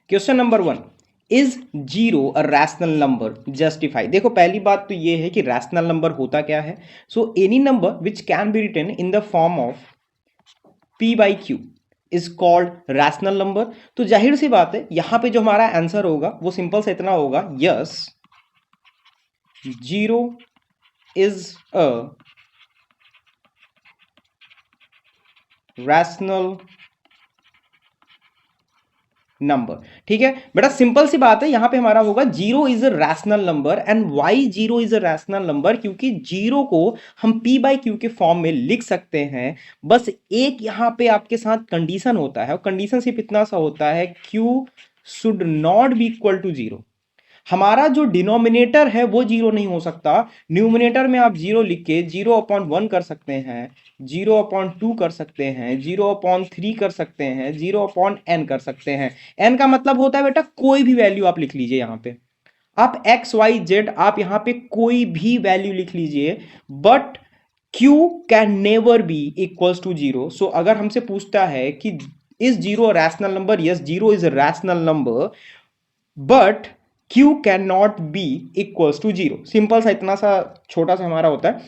Question number 1, is zero a rational number, justify. देखो पहली बात तो ये है कि रैशनल नंबर होता क्या है। So any number which can be written in the form of p by Q is called rational number. तो जाहिर सी बात है यहां पे जो हमारा आंसर होगा वो सिंपल सा इतना होगा, yes zero is a rational number. ठीक है बेटा, सिंपल सी बात है, यहां पे हमारा होगा zero is a rational number. And why zero is a rational number? क्योंकि जीरो को हम p बाई क्यू के फॉर्म में लिख सकते हैं। बस एक यहां पे आपके साथ कंडीशन होता है, और कंडीशन सिर्फ इतना सा होता है, q should not be equal to zero. हमारा जो डिनोमिनेटर है वो जीरो नहीं हो सकता। न्यूमिनेटर में आप जीरो लिख के 0/1 कर सकते हैं, 0/2 कर सकते हैं, 0/3 कर सकते हैं, 0/n कर सकते हैं। n का मतलब होता है बेटा कोई भी वैल्यू आप लिख लीजिए। यहां पे आप एक्स वाई जेड, आप यहां पे कोई भी वैल्यू लिख लीजिए, but q can never be equals to zero. So अगर हमसे पूछता है कि is zero rational number, yes zero is a rational number, but q can not be equals to zero. Simple सा इतना सा छोटा सा हमारा होता है।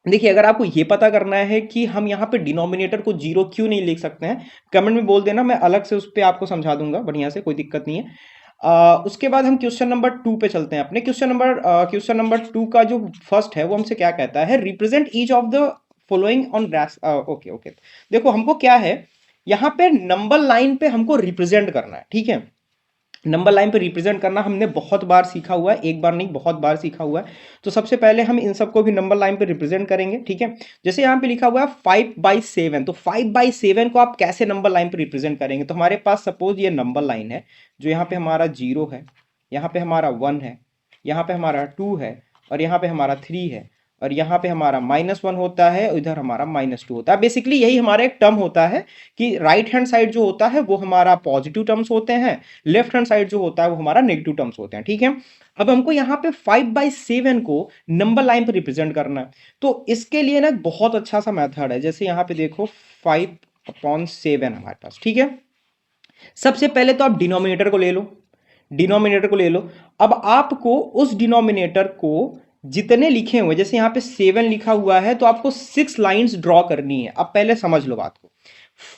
देखिए अगर आपको यह पता करना है कि हम यहां पे डिनोमिनेटर को जीरो क्यों नहीं लिख सकते हैं, कमेंट में बोल देना, मैं अलग से उस पर आपको समझा दूंगा बढ़िया से, कोई दिक्कत नहीं है। उसके बाद हम क्वेश्चन नंबर 2 पे चलते हैं अपने। क्वेश्चन नंबर 2 का जो फर्स्ट है वो हमसे क्या कहता है, represent each of the following on rash. Okay okay, देखो हमको क्या है, यहां पे नंबर लाइन पे हमको रिप्रेजेंट करना है। ठीक है, नंबर लाइन पे रिप्रेजेंट करना हमने बहुत बार सीखा हुआ है, एक बार नहीं बहुत बार सीखा हुआ है। तो सबसे पहले हम इन सबको भी नंबर लाइन पे रिप्रेजेंट करेंगे। ठीक है, जैसे यहाँ पे लिखा हुआ है 5/7, तो 5/7 को आप कैसे नंबर लाइन पे रिप्रेजेंट करेंगे? तो हमारे पास सपोज ये नंबर लाइन है, जो यहाँ पे हमारा 0 है, यहाँ पे हमारा 1 है, यहाँ पे हमारा 2 है, और यहाँ पे हमारा 3 है, और यहाँ पे हमारा -1 होता है, और इधर हमारा -2 होता है। बेसिकली यही हमारा एक टर्म होता है कि राइट हैंड साइड जो होता है वो हमारा पॉजिटिव टर्म्स होते हैं, लेफ्ट हैंड साइड जो होता है वो हमारा नेगेटिव टर्म्स होते हैं। ठीक है, अब हमको यहाँ पे 5/7 को नंबर लाइन पे रिप्रेजेंट करना है। तो इसके लिए ना बहुत अच्छा सा मेथड है, जैसे यहाँ पे देखो 5/7 हमारे पास। ठीक है, सबसे पहले तो आप डिनोमिनेटर को ले लो, डिनोमिनेटर को ले लो। अब आपको उस डिनोमिनेटर को जितने लिखे हुए, जैसे यहां पे 7 लिखा हुआ है, तो आपको 6 लाइंस ड्रॉ करनी है। अब पहले समझ लो बात को,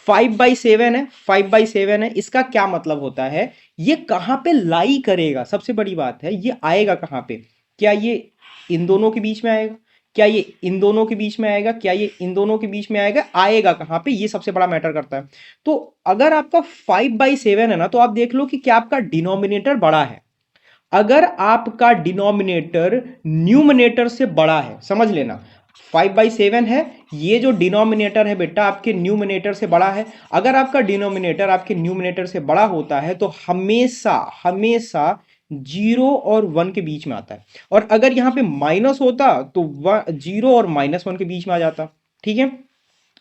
5/7 है, 5/7 है, इसका क्या मतलब होता है, ये कहां पे लाई करेगा? सबसे बड़ी बात है, ये आएगा कहां पे? क्या ये इन दोनों के बीच में आएगा? क्या ये इन दोनों के बीच में आएगा? क्या ये इन दोनों के बीच में आएगा? आएगा कहां पे, ये सबसे बड़ा मैटर करता है। तो अगर आपका 5/7 है ना, तो आप देख लो कि क्या आपका डिनोमिनेटर बड़ा है। अगर आपका डिनोमिनेटर न्यूमिनेटर से बड़ा है, समझ लेना 5/7 है, ये जो डिनोमिनेटर है बेटा आपके न्यूमिनेटर से बड़ा है। अगर आपका डिनोमिनेटर आपके न्यूमिनेटर से बड़ा होता है तो हमेशा हमेशा 0 और 1 के बीच में आता है। और अगर यहां पे माइनस होता तो 0 और -1 के बीच में आ जाता। ठीक है,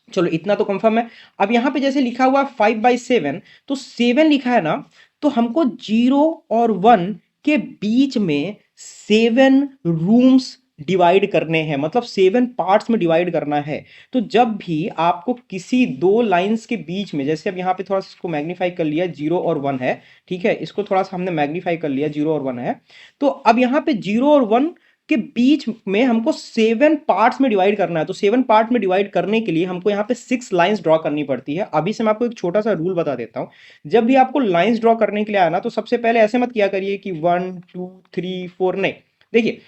चलो इतना तो कंफर्म है। अब यहां पे जैसे लिखा हुआ 5/7, तो 7 लिखा है ना, तो हमको 0 और 1 के बीच में 7 रूम्स डिवाइड करने हैं, मतलब 7 पार्ट्स में डिवाइड करना है। तो जब भी आपको किसी दो लाइंस के बीच में, जैसे अब यहाँ पे थोड़ा सा इसको मैग्नीफाई कर लिया, 0 और 1 है। ठीक है, इसको थोड़ा सा हमने मैग्नीफाई कर लिया, 0 और 1 है। तो अब यहाँ पे 0 और 1 के बीच में हमको 7 पार्ट्स में डिवाइड करना है। तो 7 पार्ट में डिवाइड करने के लिए हमको यहाँ पे 6 लाइंस ड्रॉ करनी पड़ती है। अभी से मैं आपको एक छोटा सा रूल बता देता हूं, जब भी आपको लाइंस ड्रॉ करने के लिए आया ना, तो सबसे पहले ऐसे मत किया करिए कि 1 2 3 4, नहीं। देखिए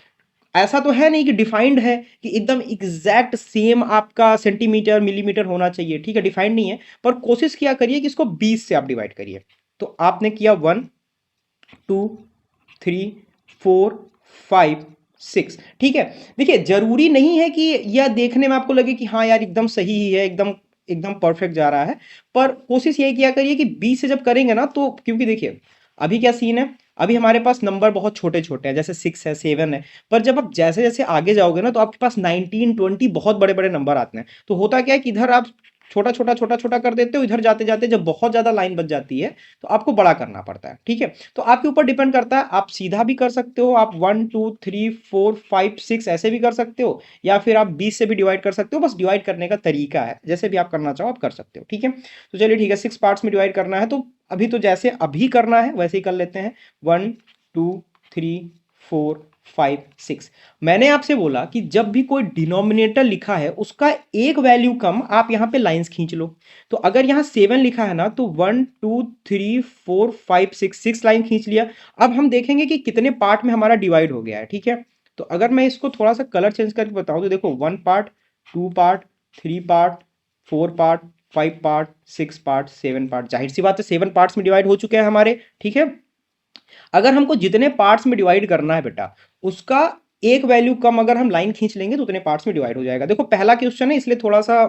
ऐसा तो है नहीं कि डिफाइंड है कि एकदम एग्जैक्ट सेम आपका सेंटीमीटर मिलीमीटर होना चाहिए। ठीक है, डिफाइंड नहीं है, पर कोशिश किया करिए कि इसको 20 से आप डिवाइड करिए। तो आपने किया 1 2 3 4 5 6। ठीक है, देखिए जरूरी नहीं है कि यह देखने में आपको लगे कि हाँ यार एकदम सही ही है, एकदम एकदम परफेक्ट जा रहा है, पर कोशिश यही किया करिए कि 20 से जब करेंगे ना, तो क्योंकि देखिए अभी क्या सीन है, अभी हमारे पास नंबर बहुत छोटे छोटे हैं, जैसे 6 है 7 है, पर जब आप जैसे जैसे आगे जाओगे ना, तो आपके पास 19 20 बहुत बड़े बड़े नंबर आते हैं। तो होता क्या है कि इधर आप छोटा छोटा छोटा छोटा कर देते हो, इधर जाते जाते जब बहुत ज्यादा लाइन बच जाती है तो आपको बड़ा करना पड़ता है। ठीक है, तो आपके ऊपर डिपेंड करता है, आप सीधा भी कर सकते हो, आप 1 2 3 4 5 6 ऐसे भी कर सकते हो, या फिर आप 20 से भी डिवाइड कर सकते हो। बस डिवाइड करने का तरीका है, जैसे भी आप करना चाहो आप कर सकते हो। ठीक है, तो चलिए ठीक है, 6 पार्ट्स में डिवाइड करना है तो अभी तो जैसे अभी करना है वैसे ही कर लेते हैं। 1 2 3 4 5 6। मैंने आपसे बोला कि जब भी कोई डिनोमिनेटर लिखा है उसका एक वैल्यू कम, आप यहां पे लाइंस खींच लो। तो अगर यहां 7 लिखा है ना तो 1 2 3 4 5 6, 6 लाइन खींच लिया। अब हम देखेंगे कि कितने पार्ट में हमारा डिवाइड हो गया है। ठीक है, तो अगर मैं इसको थोड़ा सा कलर चेंज करके बताऊं तो देखो, 1 part, 2 part, 3 part, 4 part, 5 part, 6 part, 7 part. जाहिर सी बात है 7 पार्ट्स में डिवाइड हो चुके हैं हमारे। ठीक है, अगर हमको जितने पार्ट्स में डिवाइड करना है बेटा, उसका एक वैल्यू कम अगर हम लाइन खींच लेंगे तो उतने पार्ट्स में डिवाइड हो जाएगा। देखो पहला क्वेश्चन है इसलिए थोड़ा सा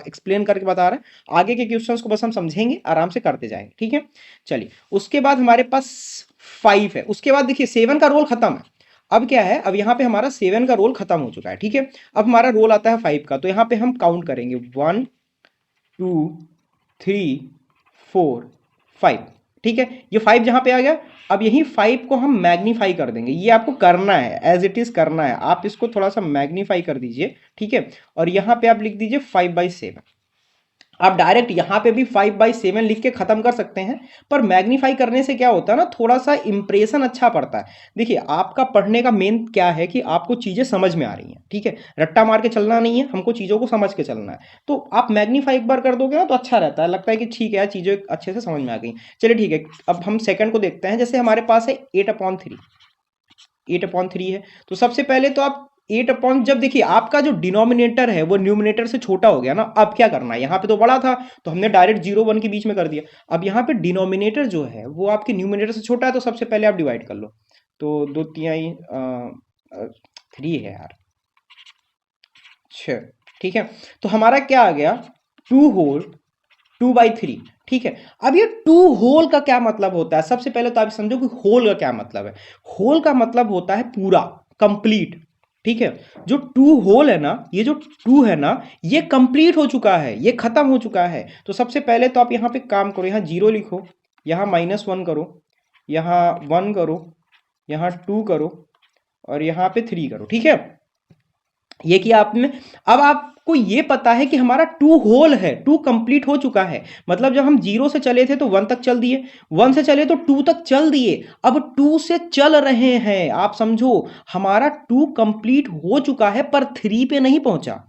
एक्सप्लेन करके बता रहे हैं, आगे के क्वेश्चंस को बस हम समझेंगे, आराम से करते जाएंगे। ठीक है, चलिए उसके बाद हमारे पास 5 है। उसके बाद देखिए 7 का रोल खत्म है। अब क्या है, अब यहाँ पे हमारा 7 का रोल खत्म हो चुका है। ठीक है, अब हमारा रोल आता है 5 का, तो यहाँ पे हम काउंट करेंगे 1 2 3 4 5। ठीक है, ये 5 जहां पे आ गया, अब यही 5 को हम मैग्नीफाई कर देंगे। ये आपको करना है, एज इट इज करना है, आप इसको थोड़ा सा मैग्नीफाई कर दीजिए। ठीक है, और यहां पे आप लिख दीजिए 5/7। आप डायरेक्ट यहां पे भी 5/7 लिख के खत्म कर सकते हैं, पर मैग्नीफाई करने से क्या होता है ना, थोड़ा सा इंप्रेशन अच्छा पड़ता है। देखिए आपका पढ़ने का मेन क्या है कि आपको चीजें समझ में आ रही हैं। ठीक है, रट्टा मार के चलना नहीं है, हमको चीजों को समझ के चलना है। तो आप मैग्नीफाई एक बार कर दोगे ना तो अच्छा रहता है, लगता है कि ठीक है यार चीजें अच्छे से समझ में आ गई। चलिए ठीक है, अब हम सेकंड को देखते हैं। जैसे हमारे पास है 8/3, 8/3 है। तो सबसे पहले तो आप 8 जब देखिए आपका जो डिनोमिनेटर है वो न्यूमिनेटर से छोटा हो गया ना, अब क्या करना है, यहाँ पे तो बड़ा था तो हमने डायरेक्ट 0 1 के बीच में कर दिया। अब यहाँ पे डिनोमिनेटर जो है वो आपके न्यूमिनेटर से छोटा है, तो सबसे पहले आप डिवाइड कर लो। तो 2 3 3 है यार, 6। ठीक है, तो हमारा क्या आ गया, 2 होल 2/3। ठीक है, अब ये 2 होल का क्या मतलब होता है, सबसे पहले तो आप समझो कि होल का क्या मतलब है। होल का मतलब होता है पूरा, कंप्लीट। ठीक है, जो 2 होल है ना, ये जो 2 है ना, ये कंप्लीट हो चुका है, ये खत्म हो चुका है। तो सबसे पहले तो आप यहां पे काम करो, यहां 0 लिखो, यहां -1 करो, यहां 1 करो, यहां 2 करो, और यहां पे 3 करो। ठीक है, ये किया आपने। अब आपको ये पता है कि हमारा 2 होल है, 2 कंप्लीट हो चुका है। मतलब जब हम 0 से चले थे तो 1 तक चल दिए, 1 से चले तो 2 तक चल दिए, अब 2 से चल रहे हैं। आप समझो हमारा 2 कंप्लीट हो चुका है पर 3 पे नहीं पहुंचा।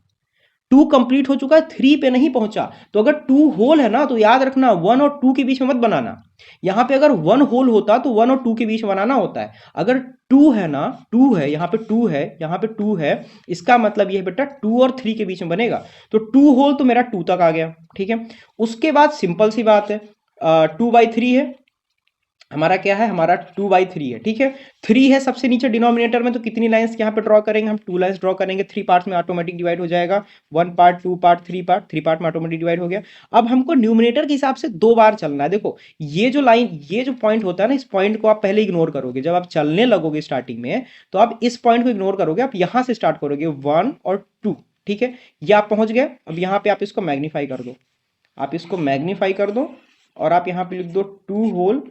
2 कंप्लीट हो चुका है, 3 पे नहीं पहुंचा। तो अगर 2 होल है ना तो याद रखना 1 और 2 के बीच में मत बनाना। यहां पे अगर 1 होल होता तो 1 और 2 के बीच में बनाना होता है। अगर 2 है ना, 2 है, यहाँ पे 2 है, यहाँ पे 2 है, इसका मतलब ये है बेटा 2 और 3 के बीच में बनेगा। तो 2 होल तो मेरा 2 तक आ गया। ठीक है, उसके बाद सिंपल सी बात है, 2/3 है हमारा, क्या है हमारा 2/3 है। ठीक है, 3 है सबसे नीचे डिनोमिनेटर में, तो कितनी लाइंस यहाँ पे ड्रॉ करेंगे हम, 2 लाइंस ड्रॉ करेंगे। 3 पार्ट्स में ऑटोमेटिक डिवाइड हो जाएगा, 1 पार्ट, 2 पार्ट, 3 पार्ट, 3 पार्ट में ऑटोमेटिक डिवाइड हो गया। अब हमको न्यूमिनेटर के हिसाब से 2 बार चलना है। देखो ये जो लाइन, ये जो पॉइंट होता है ना, इस पॉइंट को आप पहले इग्नोर करोगे। जब आप चलने लगोगे स्टार्टिंग में तो आप इस पॉइंट को इग्नोर करोगे, आप यहां से स्टार्ट करोगे 1 और 2। ठीक है, ये आप पहुंच गए। अब यहाँ पे आप इसको मैग्नीफाई कर दो, आप इसको मैग्नीफाई कर दो, और आप यहाँ पे लिख दो 2 होल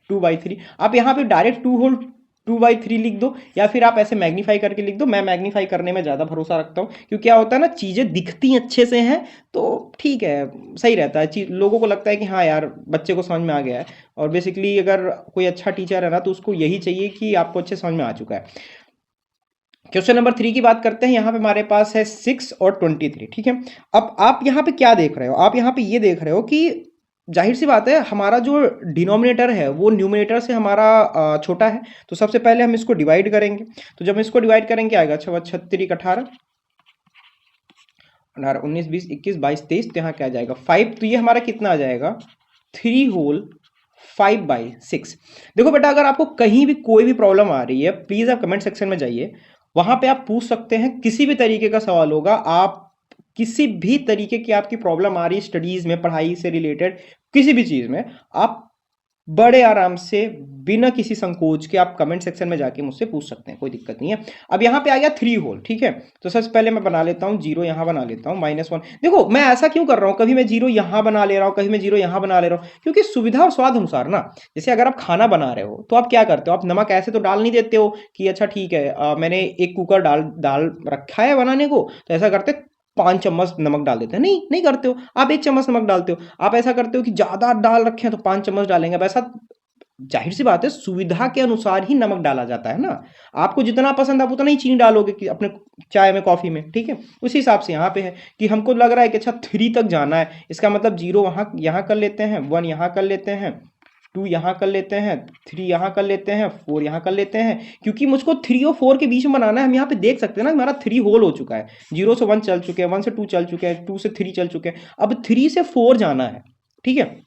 2/3। आप यहाँ पे डायरेक्ट 2 होल 2/3 लिख दो, या फिर आप ऐसे मैग्नीफाई करके लिख दो। मैं मैग्नीफाई करने में ज़्यादा भरोसा रखता हूँ, क्योंकि क्या होता है ना, चीज़ें दिखती अच्छे से हैं तो ठीक है, सही रहता है। चीज लोगों को लगता है कि हाँ यार बच्चे को समझ में आ गया है। और बेसिकली अगर कोई अच्छा टीचर है ना तो उसको यही चाहिए कि आपको अच्छे समझ में आ चुका है। क्वेश्चन नंबर 3 की बात करते हैं। यहाँ पे हमारे पास है 6 और 23। ठीक है, अब आप यहाँ पे क्या देख रहे हो, आप यहाँ पे ये देख रहे हो कि जाहिर सी बात है हमारा जो डिनोमिनेटर है वो न्यूमिनेटर से हमारा छोटा है। तो सबसे पहले हम इसको डिवाइड करेंगे। तो जब इसको डिवाइड करेंगे आएगा 36 18 18 19 20 21 22 23, तो यहाँ क्या आ जाएगा 5। तो ये हमारा कितना आ जाएगा, 3 होल 5/6। देखो बेटा अगर आपको कहीं भी कोई भी प्रॉब्लम आ रही है, प्लीज आप कमेंट सेक्शन में जाइए, वहां पे आप पूछ सकते हैं। किसी भी तरीके का सवाल होगा, आप किसी भी तरीके की आपकी प्रॉब्लम आ रही है स्टडीज में, पढ़ाई से रिलेटेड किसी भी चीज में, आप बड़े आराम से बिना किसी संकोच के आप कमेंट सेक्शन में जाके मुझसे पूछ सकते हैं, कोई दिक्कत नहीं है। अब यहाँ पे आ गया 3 होल, ठीक है। तो सबसे पहले मैं बना लेता हूँ जीरो, यहाँ बना लेता हूँ -1। देखो मैं ऐसा क्यों कर रहा हूँ, कभी मैं जीरो यहाँ बना ले रहा हूँ, कभी मैं जीरो यहाँ बना ले रहा हूँ, क्योंकि सुविधा और स्वाद अनुसार ना। जैसे अगर आप खाना बना रहे हो तो आप क्या करते हो, आप नमक ऐसे तो डाल नहीं देते हो कि अच्छा ठीक है मैंने एक कुकर डाल डाल रखा है बनाने को, तो ऐसा करते 5 चम्मच नमक डाल देते हैं, नहीं नहीं करते हो, आप 1 चम्मच नमक डालते हो। आप ऐसा करते हो कि ज्यादा डाल रखे हैं तो 5 चम्मच डालेंगे, वैसा जाहिर सी बात है सुविधा के अनुसार ही नमक डाला जाता है ना। आपको जितना पसंद आप उतना ही चीनी डालोगे कि अपने चाय में कॉफी में, ठीक है। उसी हिसाब से यहाँ पे है कि हमको लग रहा है कि अच्छा 3 तक जाना है, इसका मतलब जीरो वहाँ यहाँ कर लेते हैं, 1 यहाँ कर लेते हैं, 2 यहाँ कर लेते हैं, 3 यहाँ कर लेते हैं, 4 यहाँ कर लेते हैं। क्योंकि मुझको 3 और 4 के बीच में बनाना है, हम यहाँ पे देख सकते हैं ना हमारा 3 होल हो चुका है, 0 से 1 चल चुके हैं, 1 से 2 चल चुके हैं, 2 से 3 चल चुके हैं, अब 3 से 4 जाना है, ठीक है।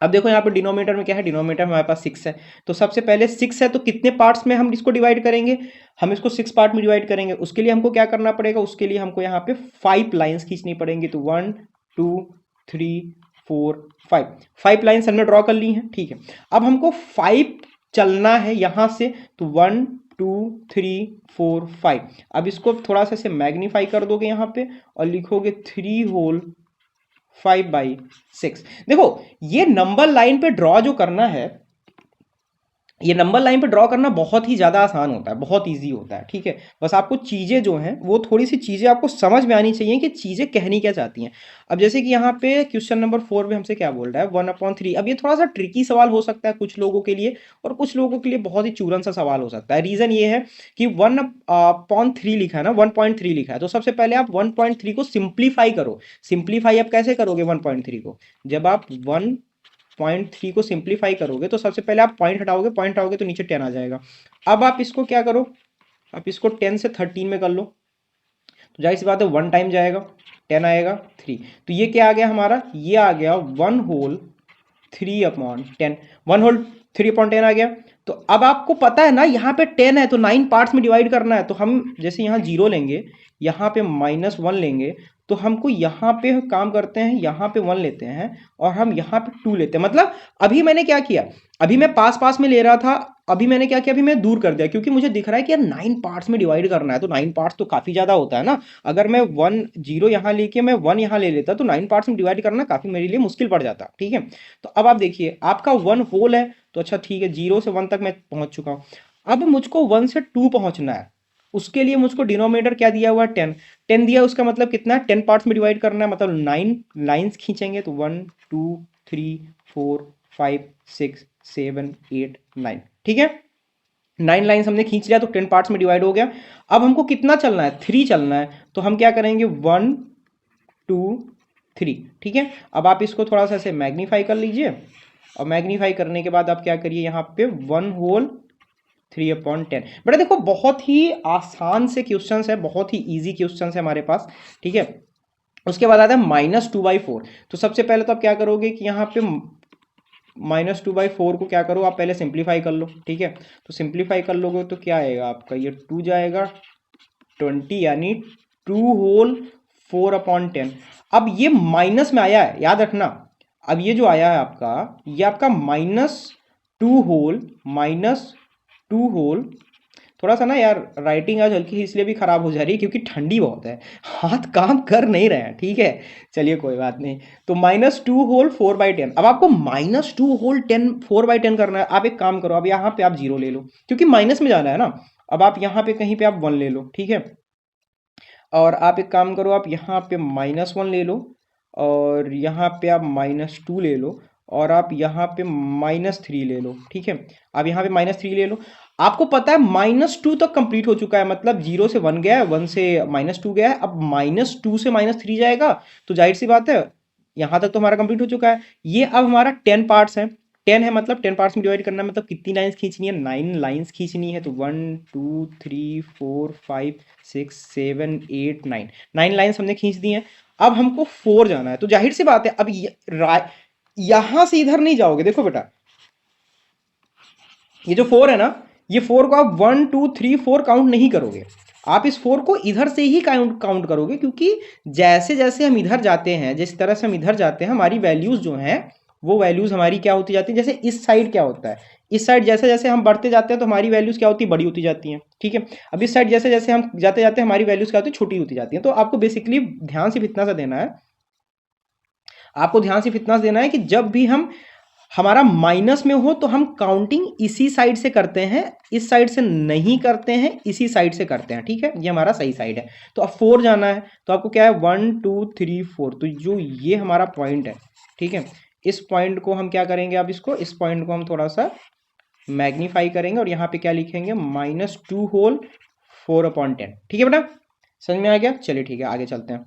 अब देखो यहाँ पे डिनोमिनेटर में क्या है, डिनोमिनेटर में हमारे पास 6 है। तो सबसे पहले 6 है तो कितने पार्ट्स में हम इसको डिवाइड करेंगे, हम इसको 6 पार्ट में डिवाइड करेंगे। उसके लिए हमको क्या करना पड़ेगा, उसके लिए हमको यहाँ पे 5 लाइंस खींचनी पड़ेंगी। तो 1 2 3 4 5, 5 लाइंस हमने ड्रॉ कर ली हैं, ठीक है। अब हमको 5 चलना है यहाँ से, तो 1 2 3 4 5। अब इसको थोड़ा सा से मैग्नीफाई कर दोगे यहाँ पे और लिखोगे 3 होल 5/6। देखो ये नंबर लाइन पे ड्रॉ जो करना है, ये नंबर लाइन पे ड्रॉ करना बहुत ही ज़्यादा आसान होता है, बहुत इजी होता है, ठीक है। बस आपको चीज़ें जो हैं वो थोड़ी सी चीज़ें आपको समझ में आनी चाहिए कि चीज़ें कहनी क्या चाहती हैं। अब जैसे कि यहाँ पे क्वेश्चन नंबर 4 में हमसे क्या बोल रहा है, 1/3। अब ये थोड़ा सा ट्रिकी सवाल हो सकता है कुछ लोगों के लिए, और कुछ लोगों के लिए बहुत ही चूरन सा सवाल हो सकता है। रीज़न ये है कि 1/3 लिखा है ना, 1.3 लिखा है, तो सबसे पहले आप 1.3 को सिंप्लीफाई करो। सिंप्लीफाई आप कैसे करोगे 1.3 को, जब आप 1.3 को सिंप्लीफाई करोगे तो सबसे पहले आप पॉइंट हटाओगे, पॉइंट हटाओगे तो नीचे 10 आ जाएगा। अब आप इसको क्या करो, आप इसको 10 से 13 में कर लो, तो जाहिर सी बात है 1 टाइम जाएगा, 10 आएगा 3। तो ये क्या आ गया हमारा, ये आ गया 1 होल 3/10, 1 होल 3/10 आ गया। तो अब आपको पता है ना यहाँ पे 10 है तो 9 पार्ट्स में डिवाइड करना है। तो हम जैसे यहाँ 0 लेंगे, यहाँ पे -1 लेंगे, तो हमको यहाँ पे काम करते हैं, यहाँ पे 1 लेते हैं और हम यहाँ पे 2 लेते हैं। मतलब अभी मैंने क्या किया, अभी मैं पास पास में ले रहा था, अभी मैंने क्या किया, अभी मैं दूर कर दिया, क्योंकि मुझे दिख रहा है कि यार 9 पार्ट्स में डिवाइड करना है, तो 9 पार्ट्स तो काफी ज्यादा होता है ना। अगर मैं 1 0 यहाँ लेके मैं 1 यहाँ ले लेता तो 9 पार्ट्स में डिवाइड करना काफी मेरे लिए मुश्किल पड़ जाता, ठीक है। तो अब आप देखिए आपका 1 होल है, तो अच्छा ठीक है 0 से 1 तक मैं पहुंच चुका हूं। अब मुझको 1 से 2 पहुंचना है, उसके लिए मुझको डिनोमिनेटर क्या दिया हुआ है, 10। 10 दिया, उसका मतलब कितना है, 10 पार्ट्स में डिवाइड करना है, मतलब 9 लाइंस खींचेंगे। तो 1 2 3 4 5 6 7 8 9, ठीक है। 9 लाइंस हमने खींच लिया तो 10 पार्ट्स में डिवाइड हो गया। अब हमको कितना चलना है, 3 चलना है, तो हम क्या करेंगे 1 2 3, ठीक है। अब आप इसको थोड़ा सा ऐसे मैग्नीफाई कर लीजिए, और मैग्नीफाई करने के बाद आप क्या करिए, यहाँ पे 1 होल 3/10। बेटा देखो बहुत ही आसान से क्वेश्चंस है, बहुत ही इजी क्वेश्चंस है हमारे पास, ठीक है। उसके बाद आता है -2/4। तो सबसे पहले तो आप क्या करोगे कि यहाँ पे -2/4 को क्या करो, आप पहले सिंप्लीफाई कर लो, ठीक है। तो सिंप्लीफाई कर लोगे तो क्या आएगा आपका, ये 2 जाएगा 20, यानी 2 होल 4/10। अब ये माइनस में आया है, याद रखना। अब ये जो आया है आपका, ये आपका -2 होल थोड़ा सा ना यार राइटिंग आज हल्की इसलिए भी खराब हो जा रही है क्योंकि ठंडी बहुत है, हाथ काम कर नहीं रहे हैं, ठीक है। चलिए कोई बात नहीं। तो -2 होल 4/10। अब आपको -2 होल 4/10 करना है। आप एक काम करो, अब यहाँ पे आप 0 ले लो, क्योंकि माइनस में जाना है ना। अब आप यहाँ पे कहीं पे आप 1 ले लो, ठीक है। और आप एक काम करो, आप यहाँ पे -1 ले लो, और यहाँ पे आप -2 ले लो, और आप यहाँ पे -3 ले लो, ठीक है। अब यहाँ पे -3 ले लो। आपको पता है -2 तक कंप्लीट हो चुका है, मतलब 0 से 1 गया है, 1 से -2 गया है, अब -2 से -3 जाएगा। तो जाहिर सी बात है यहाँ तक तो हमारा कंप्लीट हो चुका है। ये अब हमारा 10 पार्ट्स है, 10 है, मतलब 10 पार्ट्स में डिवाइड करना है, मतलब कितनी लाइंस खींचनी है, 9 लाइंस खींचनी है। तो 1 2 3 4 5 6 7 8 9, 9 लाइंस हमने खींच दी हैं। अब हमको 4 जाना है, तो जाहिर सी बात है अब यहां से इधर नहीं जाओगे। देखो बेटा ये जो 4 है ना, ये 4 को आप 1 2 3 4 काउंट नहीं करोगे, आप इस 4 को इधर से ही काउंट करोगे, क्योंकि जैसे जैसे हम इधर जाते हैं, जिस तरह से हम इधर जाते हैं, हमारी वैल्यूज जो हैं वो वैल्यूज हमारी क्या होती जाती है, जैसे इस साइड क्या होता है, इस साइड जैसे जैसे हम बढ़ते जाते हैं तो हमारी वैल्यूज क्या होती है, बड़ी होती जाती हैं, ठीक है। अब इस साइड जैसे जैसे हम जाते जाते हैं हमारी वैल्यूज क्या होती है, छोटी होती जाती हैं। तो आपको बेसिकली ध्यान सिर्फ इतना सा देना है, आपको ध्यान सिर्फ इतना देना है कि जब भी हम हमारा माइनस में हो तो हम काउंटिंग इसी साइड से करते हैं, इस साइड से नहीं करते हैं, इसी साइड से करते हैं, ठीक है। ये हमारा सही साइड है। तो अब 4 जाना है तो आपको क्या है 1 2 3 4, तो जो ये हमारा पॉइंट है, ठीक है, इस पॉइंट को हम क्या करेंगे, अब इसको इस पॉइंट को हम थोड़ा सा मैग्नीफाई करेंगे और यहाँ पे क्या लिखेंगे -2 होल 4/10, ठीक है बेटा, समझ में आ गया। चलिए ठीक है आगे चलते हैं।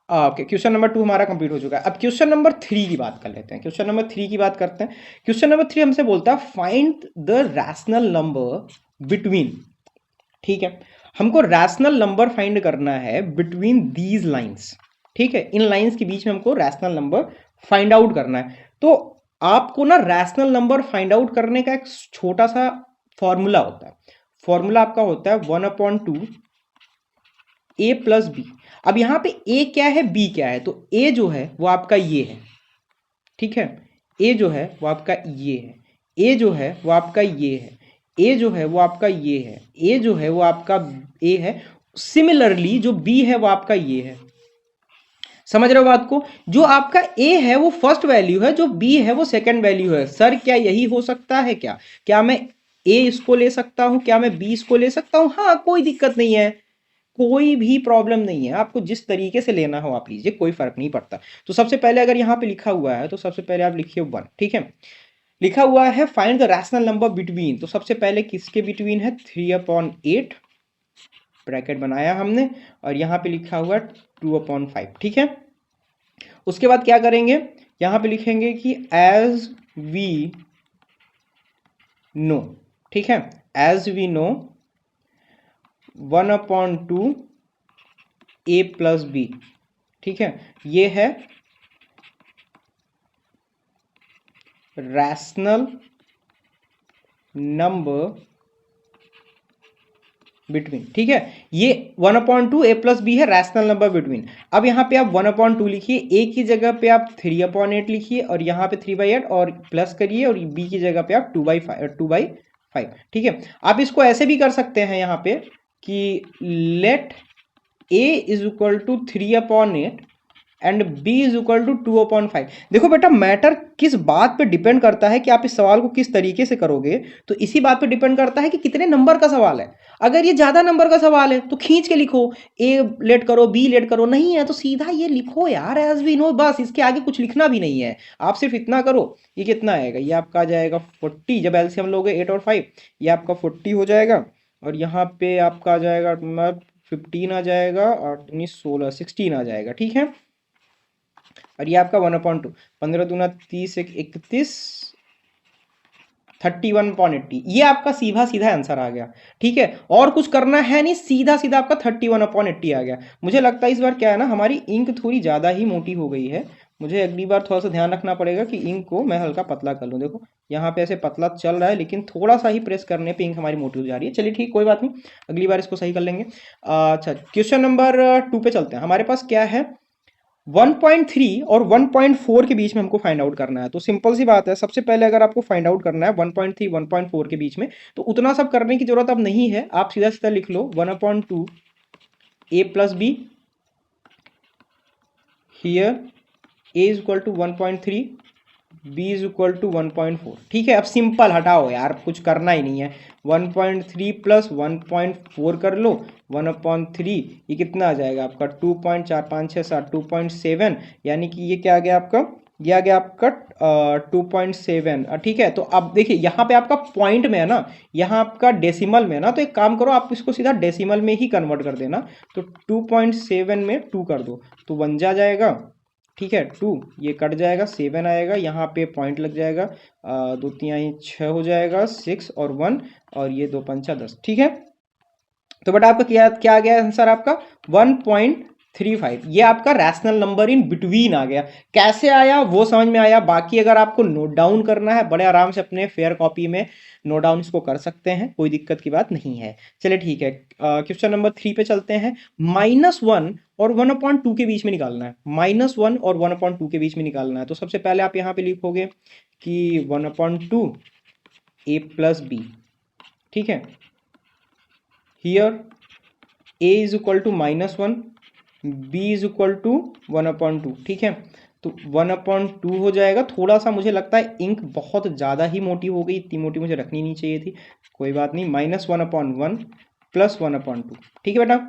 ओके, क्वेश्चन नंबर 2 हमारा कंप्लीट हो चुका है। अब क्वेश्चन नंबर 3 की बात कर लेते हैं। क्वेश्चन नंबर 3 की बात करते हैं। क्वेश्चन नंबर 3 हमसे बोलता है find the rational number between, ठीक है, हमको रैशनल नंबर फाइंड करना है बिटवीन दीज लाइंस, ठीक है, इन लाइंस के बीच में हमको रैशनल नंबर फाइंड आउट करना है। तो आपको ना रैशनल नंबर फाइंड आउट करने का एक छोटा सा फॉर्मूला होता है। फॉर्मूला आपका होता है 1/2 a प्लस बी। अब यहां पे a क्या है, b क्या है, तो a जो है वो आपका ये है, ठीक है, a जो है वो आपका ये है, a जो है वो आपका ये है, a जो है वो आपका ये है, a जो है वो आपका a है। सिमिलरली जो b है वो आपका ये है। समझ रहे हो बात को, जो आपका a है वो फर्स्ट वैल्यू है, जो b है वो सेकंड वैल्यू है। सर क्या यही हो सकता है क्या, क्या मैं a इसको ले सकता हूं, क्या मैं b इसको ले सकता हूं, हाँ कोई दिक्कत नहीं है, कोई भी प्रॉब्लम नहीं है, आपको जिस तरीके से लेना हो आप लीजिए, कोई फर्क नहीं पड़ता। तो सबसे पहले अगर यहाँ पे लिखा हुआ है तो सबसे पहले आप लिखिए 1, ठीक है। लिखा हुआ है find the rational number between, तो सबसे पहले किसके बिटवीन है 3/8, ब्रैकेट बनाया हमने, और यहाँ पे लिखा हुआ 2/5, ठीक है। उसके बाद क्या करेंगे, यहाँ पे लिखेंगे कि एज वी नो, ठीक है, as we know 1/2 a plus B, ठीक है, ये है रैशनल नंबर बिटवीन, ठीक है, ये 1/2 a प्लस बी है रैशनल नंबर बिटवीन। अब यहाँ पे आप 1/2 लिखिए, a की जगह पे आप 3/8 लिखिए, और यहाँ पे 3/8 और प्लस करिए, और b की जगह पे आप 2/5, ठीक है। आप इसको ऐसे भी कर सकते हैं यहाँ पे कि let a is equal to 3/8 and b is equal to 2/5। देखो बेटा मैटर किस बात पे डिपेंड करता है कि आप इस सवाल को किस तरीके से करोगे, तो इसी बात पे डिपेंड करता है कि कितने नंबर का सवाल है। अगर ये ज्यादा नंबर का सवाल है तो खींच के लिखो, a लेट करो b लेट करो, नहीं है तो सीधा ये लिखो यार एज वी नो, बस इसके आगे कुछ लिखना भी नहीं है। आप सिर्फ इतना करो, ये कितना आएगा, ये आपका आ जाएगा 40, जब एलसीएम लोगे 8 और 5 ये आपका 40 हो जाएगा, और यहाँ पे आपका आ जाएगा 15 आ जाएगा, और 19 16 16 आ जाएगा, ठीक है। और ये आपका 1/2, 15 दूना 30 31 31/80, ये आपका सीधा सीधा आंसर आ गया, ठीक है। और कुछ करना है नहीं, सीधा सीधा आपका 31/80 आ गया। मुझे लगता है इस बार क्या है ना, हमारी इंक थोड़ी ज़्यादा ही मोटी हो गई है, मुझे अगली बार थोड़ा सा ध्यान रखना पड़ेगा कि इंक को मैं हल्का पतला कर लूँ। देखो यहाँ पे ऐसे पतला चल रहा है, लेकिन थोड़ा सा ही प्रेस करने पे इंक हमारी मोटी हो जा रही है। चलिए ठीक, कोई बात नहीं, अगली बार इसको सही कर लेंगे। अच्छा क्वेश्चन नंबर 2 पे चलते हैं। हमारे पास क्या है 1.3 और 1.4 के बीच में हमको फाइंड आउट करना है। तो सिंपल सी बात है, सबसे पहले अगर आपको फाइंड आउट करना है 1.3 1.4 के बीच में, तो उतना सब करने की जरूरत अब नहीं है, आप सीधा सीधा लिख लो 1/2 a plus B, here a is equal to 1.3, b is equal to 1.4, ठीक है। अब सिंपल हटाओ यार, कुछ करना ही नहीं है, 1.3 प्लस 1.4 कर लो, 1/3, ये कितना आ जाएगा आपका 2.4567 2.7, यानी कि ये क्या आ गया आपका, ये आ गया आपका 2.7, ठीक है। तो अब देखिए यहाँ पे आपका पॉइंट में है ना, यहाँ आपका डेसिमल में है ना, तो एक काम करो आप इसको सीधा डेसिमल में ही कन्वर्ट कर देना। तो 2.7 में 2 कर दो तो 1 जा जाएगा, ठीक है, 2 ये कट जाएगा, 7 आएगा, यहाँ पे पॉइंट लग जाएगा, 2 3 6 हो जाएगा, 6 और 1, और ये 2 पंचा 10, ठीक है। तो बेटा आपका क्या क्या आ गया आंसर आपका 1.3 35 ये आपका रैशनल नंबर इन बिटवीन आ गया। कैसे आया वो समझ में आया। बाकी अगर आपको नोट डाउन करना है बड़े आराम से अपने फेयर कॉपी में नोट डाउन इसको कर सकते हैं, कोई दिक्कत की बात नहीं है। चलिए ठीक है, क्वेश्चन नंबर 3 पे चलते हैं। -1 और 1/2 के बीच में निकालना है। -1 और 1/2 के बीच में निकालना है। तो सबसे पहले आप यहाँ पे लिखोगे कि 1/2 a प्लस बी, ठीक है। Here a is equal to -1, b is equal to 1/2, ठीक है। तो 1/2 हो जाएगा। थोड़ा सा मुझे लगता है इंक बहुत ज़्यादा ही मोटी हो गई, इतनी मोटी मुझे रखनी नहीं चाहिए थी, कोई बात नहीं। -1/1 प्लस 1/2, ठीक है बेटा।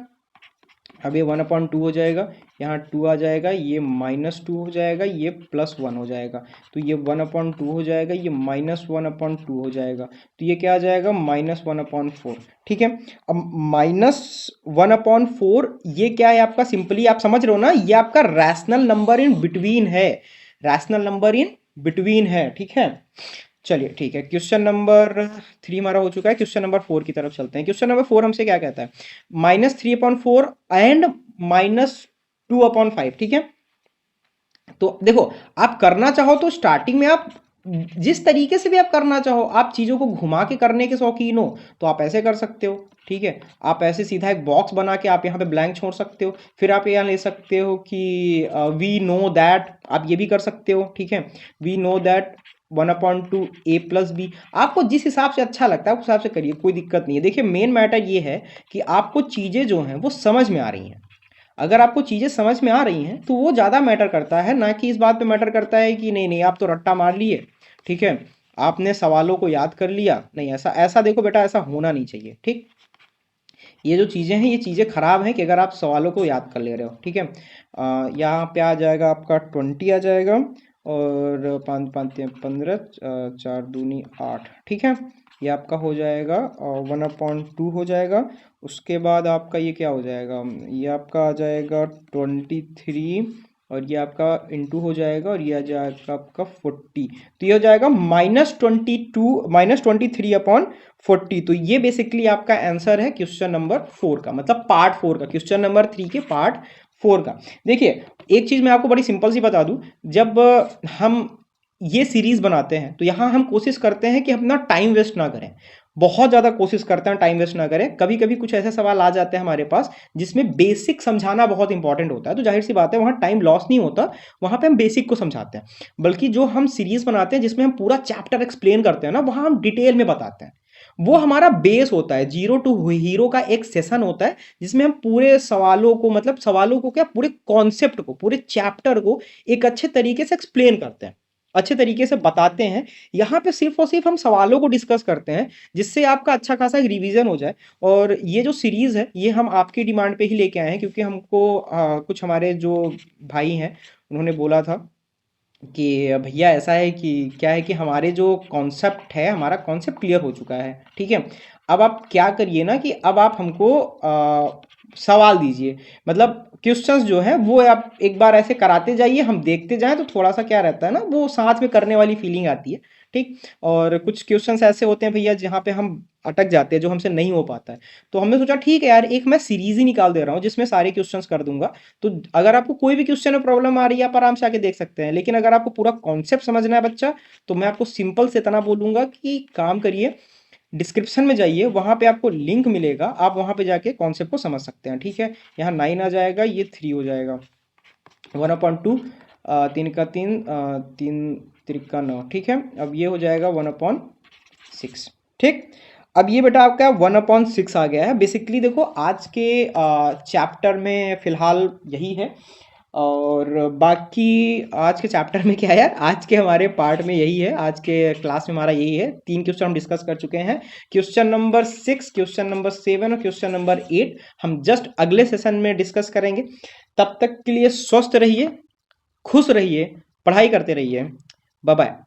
अब ये 1/2 हो जाएगा, यहाँ 2 आ जाएगा, ये -2 हो जाएगा, ये +1 हो जाएगा। तो ये 1/2 हो जाएगा, ये -1/2 हो जाएगा। तो ये क्या आ जाएगा, -1/4, ठीक है। अब -1/4 ये क्या है आपका, सिंपली आप समझ रहे हो ना, ये आपका रैशनल नंबर इन बिटवीन है, रैशनल नंबर इन बिटवीन है, ठीक है। चलिए ठीक है, क्वेश्चन नंबर 3 हमारा हो चुका है। क्वेश्चन नंबर 4 की तरफ चलते हैं। क्वेश्चन नंबर 4 हमसे क्या कहता है, -3/4 एंड -2/5, ठीक है। तो देखो, आप करना चाहो तो स्टार्टिंग में आप जिस तरीके से भी आप करना चाहो, आप चीज़ों को घुमा के करने के शौकीन हो तो आप ऐसे कर सकते हो, ठीक है। आप ऐसे सीधा एक बॉक्स बना के आप यहाँ पे ब्लैंक छोड़ सकते हो। फिर आप यहाँ ले सकते हो कि वी नो दैट, आप ये भी कर सकते हो, ठीक है। We know that 1/2 a plus B, आपको जिस हिसाब से अच्छा लगता है उस हिसाब से करिए, कोई दिक्कत नहीं है। देखिए मेन मैटर ये है कि आपको चीज़ें जो हैं वो समझ में आ रही हैं। अगर आपको चीज़ें समझ में आ रही हैं तो वो ज़्यादा मैटर करता है, ना कि इस बात पे मैटर करता है कि नहीं नहीं आप तो रट्टा मार लिए, ठीक है, आपने सवालों को याद कर लिया। नहीं, ऐसा ऐसा देखो बेटा, ऐसा होना नहीं चाहिए, ठीक। ये जो चीज़ें हैं ये चीज़ें खराब हैं कि अगर आप सवालों को याद कर ले रहे हो, ठीक है। यहाँ पे आ जाएगा आपका 20 आ जाएगा, और 5 5 15, 4 दूनी 8, ठीक है। ये आपका हो जाएगा 1/2 हो जाएगा। उसके बाद आपका ये क्या हो जाएगा, ये आपका आ जाएगा 23, और ये आपका इंटू हो जाएगा, और ये आ जाएगा आपका 40। तो ये हो जाएगा -23/40। तो ये बेसिकली आपका आंसर है क्वेश्चन नंबर 4 का, मतलब पार्ट 4 का, क्वेश्चन नंबर 3 के पार्ट 4 का। देखिए एक चीज मैं आपको बड़ी सिंपल सी बता दूं, जब हम ये सीरीज बनाते हैं तो यहां हम कोशिश करते हैं कि अपना टाइम वेस्ट ना करें, बहुत ज्यादा कोशिश करते हैं टाइम वेस्ट ना करें। कभी कभी कुछ ऐसे सवाल आ जाते हैं हमारे पास जिसमें बेसिक समझाना बहुत इंपॉर्टेंट होता है, तो जाहिर सी बात है वहां टाइम लॉस नहीं होता, वहां पे हम बेसिक को समझाते हैं। बल्कि जो हम सीरीज बनाते हैं जिसमें हम पूरा चैप्टर एक्सप्लेन करते हैं ना, वहां हम डिटेल में बताते हैं। वो हमारा बेस होता है, जीरो टू हीरो का एक सेशन होता है जिसमें हम पूरे सवालों को, मतलब सवालों को क्या, पूरे कॉन्सेप्ट को, पूरे चैप्टर को एक अच्छे तरीके से एक्सप्लेन करते हैं, अच्छे तरीके से बताते हैं। यहाँ पे सिर्फ और सिर्फ हम सवालों को डिस्कस करते हैं जिससे आपका अच्छा खासा एक रिवीजन हो जाए। और ये जो सीरीज है ये हम आपकी डिमांड पे ही लेके आए हैं, क्योंकि हमको कुछ हमारे जो भाई हैं उन्होंने बोला था कि भैया ऐसा है कि क्या है कि हमारे जो कॉन्सेप्ट है, हमारा कॉन्सेप्ट क्लियर हो चुका है, ठीक है। अब आप क्या करिए ना कि अब आप हमको सवाल दीजिए, मतलब क्वेश्चंस जो है वो आप एक बार ऐसे कराते जाइए, हम देखते जाएं, तो थोड़ा सा क्या रहता है ना, वो साथ में करने वाली फीलिंग आती है, ठीक। और कुछ क्वेश्चंस ऐसे होते हैं भैया जहाँ पे हम अटक जाते हैं, जो हमसे नहीं हो पाता है। तो हमने सोचा ठीक है यार, एक मैं सीरीज ही निकाल दे रहा हूँ जिसमें सारे क्वेश्चंस कर दूंगा। तो अगर आपको कोई भी क्वेश्चन में प्रॉब्लम आ रही है आप आराम से आके देख सकते हैं, लेकिन अगर आपको पूरा कॉन्सेप्ट समझना है बच्चा, तो मैं आपको सिंपल से इतना बोलूंगा कि काम करिए, डिस्क्रिप्शन में जाइए, वहां पे आपको लिंक मिलेगा, आप वहां पे जाके कॉन्सेप्ट को समझ सकते हैं, ठीक है। यहाँ 9 आ जाएगा, ये 3 हो जाएगा, 1/2, 3 का 3, 3 3 9, ठीक है। अब ये हो जाएगा 1/6, ठीक। अब ये बेटा आपका 1/6 आ गया है। बेसिकली देखो आज के चैप्टर में फिलहाल यही है, और बाकी आज के चैप्टर में क्या है यार, आज के हमारे पार्ट में यही है, आज के क्लास में हमारा यही है। 3 क्वेश्चन हम डिस्कस कर चुके हैं, क्वेश्चन नंबर 6, क्वेश्चन नंबर 7 और क्वेश्चन नंबर 8 हम जस्ट अगले सेशन में डिस्कस करेंगे। तब तक के लिए स्वस्थ रहिए, खुश रहिए, पढ़ाई करते रहिए। Bye bye.